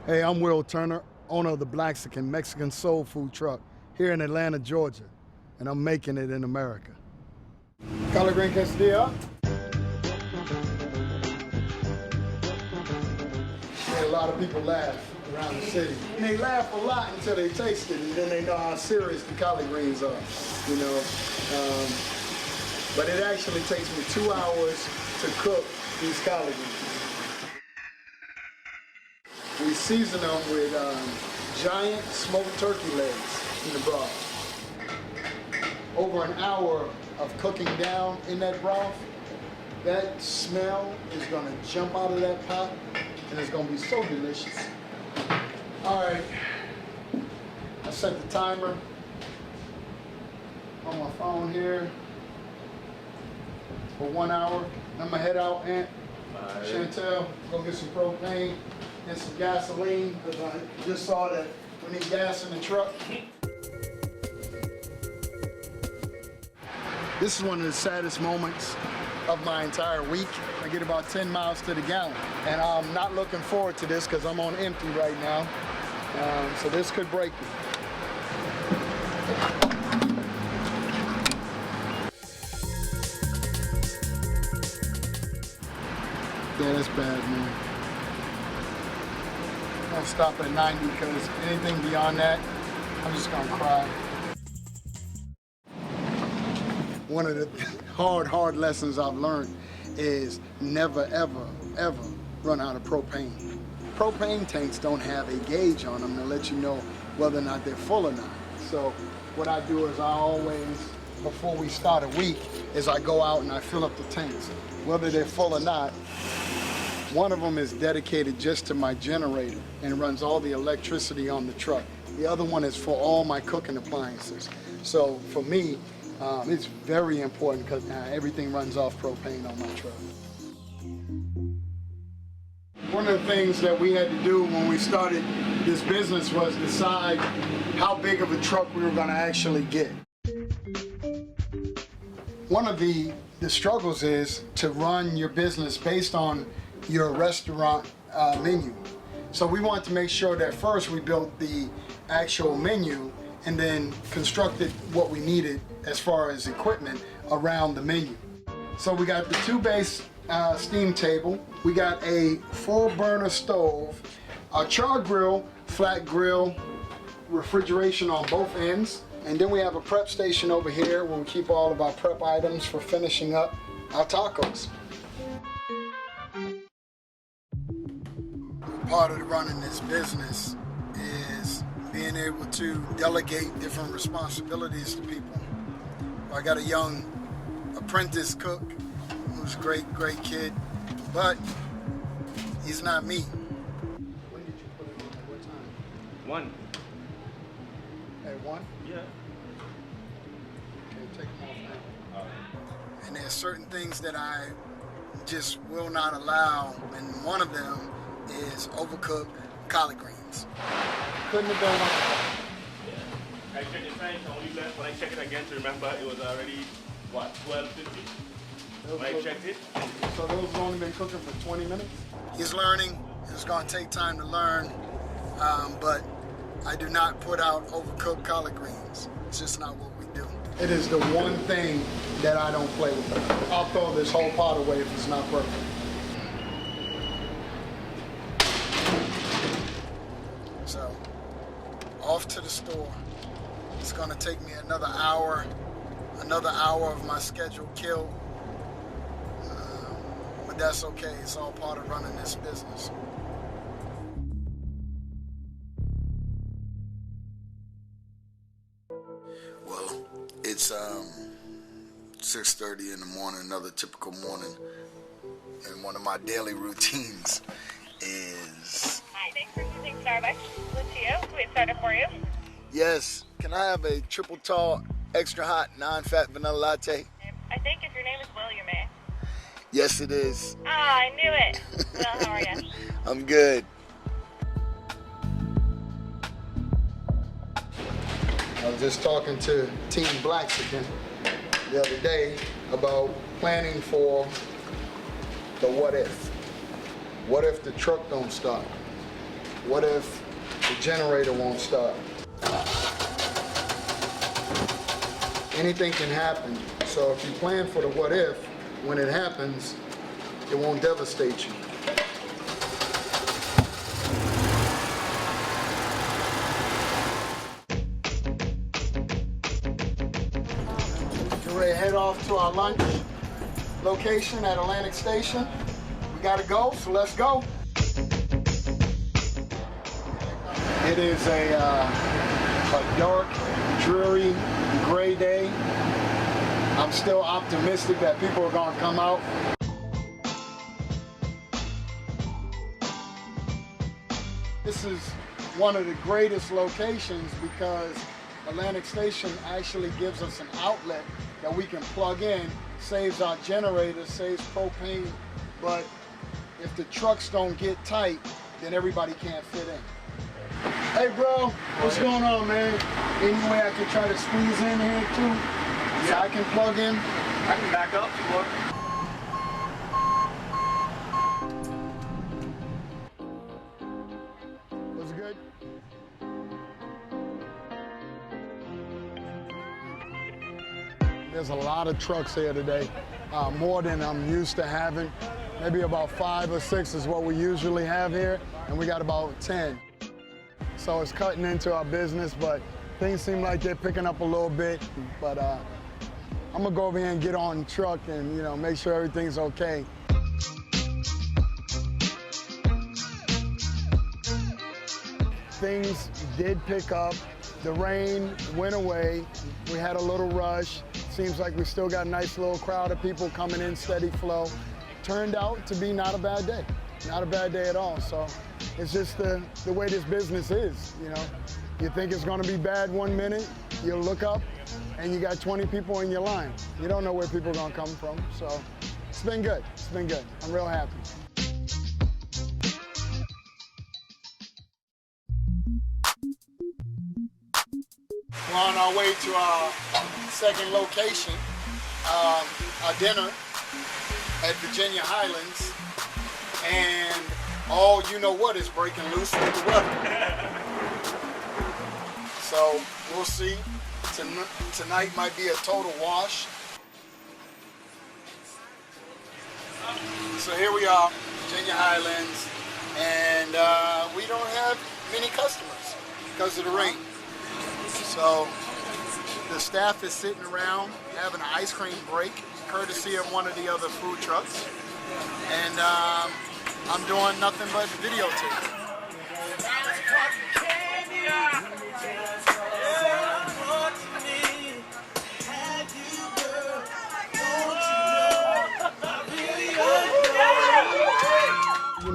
Hey, I'm Will Turner, owner of the Blaxican Mexican soul food truck here in Atlanta, Georgia, and I'm making it in America. Collard green quesadilla. A lot of people laugh around the city. And they laugh a lot until they taste it, and then they know how serious the collard greens are, you know. But it actually takes me 2 hours to cook these collard greens. We season them with giant smoked turkey legs in the broth. Over an hour of cooking down in that broth, that smell is gonna jump out of that pot and it's gonna be so delicious. All right, I set the timer on my phone here for 1 hour. I'm gonna head out, Aunt Chantel, go get some propane and some gasoline, because I just saw that we need gas in the truck. This is one of the saddest moments of my entire week. I get about 10 miles to the gallon, and I'm not looking forward to this because I'm on empty right now, so this could break me. Yeah, that's bad, man. I'll stop at 90 because anything beyond that, I'm just gonna cry. One of the hard lessons I've learned is never, ever, ever run out of propane. Propane tanks don't have a gauge on them to let you know whether or not they're full or not. So what I do is I always, before we start a week, is I go out and I fill up the tanks. Whether they're full or not, one of them is dedicated just to my generator and runs all the electricity on the truck. The other one is for all my cooking appliances. So for me, it's very important because everything runs off propane on my truck. One of the things that we had to do when we started this business was decide how big of a truck we were going to actually get. One of the struggles is to run your business based on your restaurant menu. So we wanted to make sure that first we built the actual menu and then constructed what we needed as far as equipment around the menu. So we got the 2-base steam table, we got a full burner stove, a char grill, flat grill, refrigeration on both ends, and then we have a prep station over here where we keep all of our prep items for finishing up our tacos. Part of running this business is being able to delegate different responsibilities to people. I got a young apprentice cook who's a great kid, but he's not me. When did you put it on? At what time? 1. At 1? Yeah. Okay, take them off now. And there's certain things that I just will not allow, and one of them is overcooked collard greens. Couldn't have been one. I checked the time, only left when I checked it again to remember it was already, what, 12:50? When I checked it. So those have only been cooking for 20 minutes? He's learning. It's going to take time to learn, but I do not put out overcooked collard greens. It's just not what we do. It is the one thing that I don't play with. I'll throw this whole pot away if it's not perfect. So, off to the store. It's gonna take me another hour of my schedule killed. But that's okay, it's all part of running this business. Well, it's 6:30 in the morning, another typical morning. And one of my daily routines is... Hi, thanks for choosing Starbucks. Lucia, can we start it for you? Yes, can I have a triple tall, extra hot, non-fat vanilla latte? I think if your name is Will, you may. Yes, it is. Ah, I knew it. Well, how are you? I'm good. I was just talking to Team Blaxican the other day about planning for the what if. What if the truck don't start? What if the generator won't start? Anything can happen. So if you plan for the what if, when it happens, it won't devastate you. We're ready to head off to our lunch location at Atlantic Station. We gotta go, so let's go. It is a dark, dreary, gray day. I'm still optimistic that people are gonna come out. This is one of the greatest locations because Atlantic Station actually gives us an outlet that we can plug in, saves our generators, saves propane, but if the trucks don't get tight, then everybody can't fit in. Hey bro, what's going on, man? Any way I could try to squeeze in here too? So I can plug in? I can back up if you want. What's good? There's a lot of trucks here today, more than I'm used to having. Maybe about 5 or 6 is what we usually have here, and we got about 10. So it's cutting into our business, but things seem like they're picking up a little bit. But I'm gonna go over here and get on the truck and make sure everything's okay. Things did pick up. The rain went away. We had a little rush. Seems like we still got a nice little crowd of people coming in, steady flow. Turned out to be not a bad day. Not a bad day at all. So it's just the way this business is, You think it's gonna be bad one minute, you'll look up and you got 20 people in your line. You don't know where people are gonna come from. So it's been good, it's been good. I'm real happy. We're on our way to our second location, our dinner at Virginia Highlands, and you know what is breaking loose with the weather. So we'll see. Tonight might be a total wash. So here we are, Virginia Highlands, and we don't have many customers because of the rain. So the staff is sitting around having an ice cream break, courtesy of one of the other food trucks. And I'm doing nothing but videotape.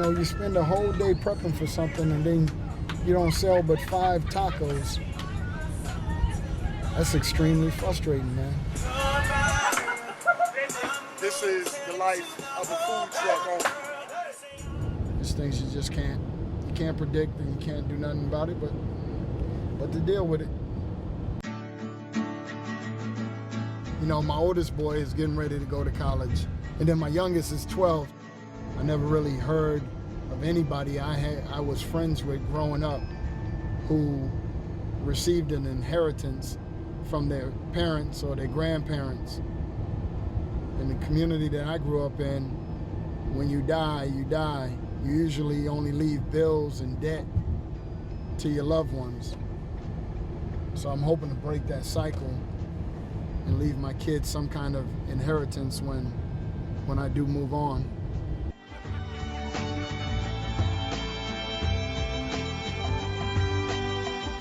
You spend a whole day prepping for something and then you don't sell but 5 tacos. That's extremely frustrating, man. This is the life of a food truck owner. There's things you just can't predict and you can't do nothing about it, but to deal with it. My oldest boy is getting ready to go to college, and then my youngest is 12. I never really heard of anybody I was friends with growing up who received an inheritance from their parents or their grandparents. In the community that I grew up in, when you die, you die. You usually only leave bills and debt to your loved ones. So I'm hoping to break that cycle and leave my kids some kind of inheritance when I do move on.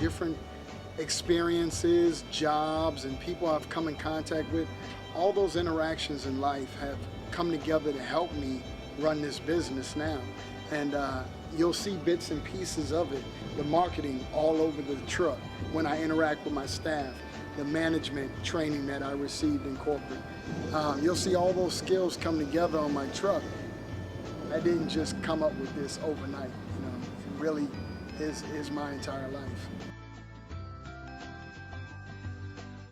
Different experiences, jobs, and people I've come in contact with, all those interactions in life have come together to help me run this business now. And you'll see bits and pieces of it, the marketing all over the truck, when I interact with my staff, the management training that I received in corporate. You'll see all those skills come together on my truck. I didn't just come up with this overnight, it really is my entire life.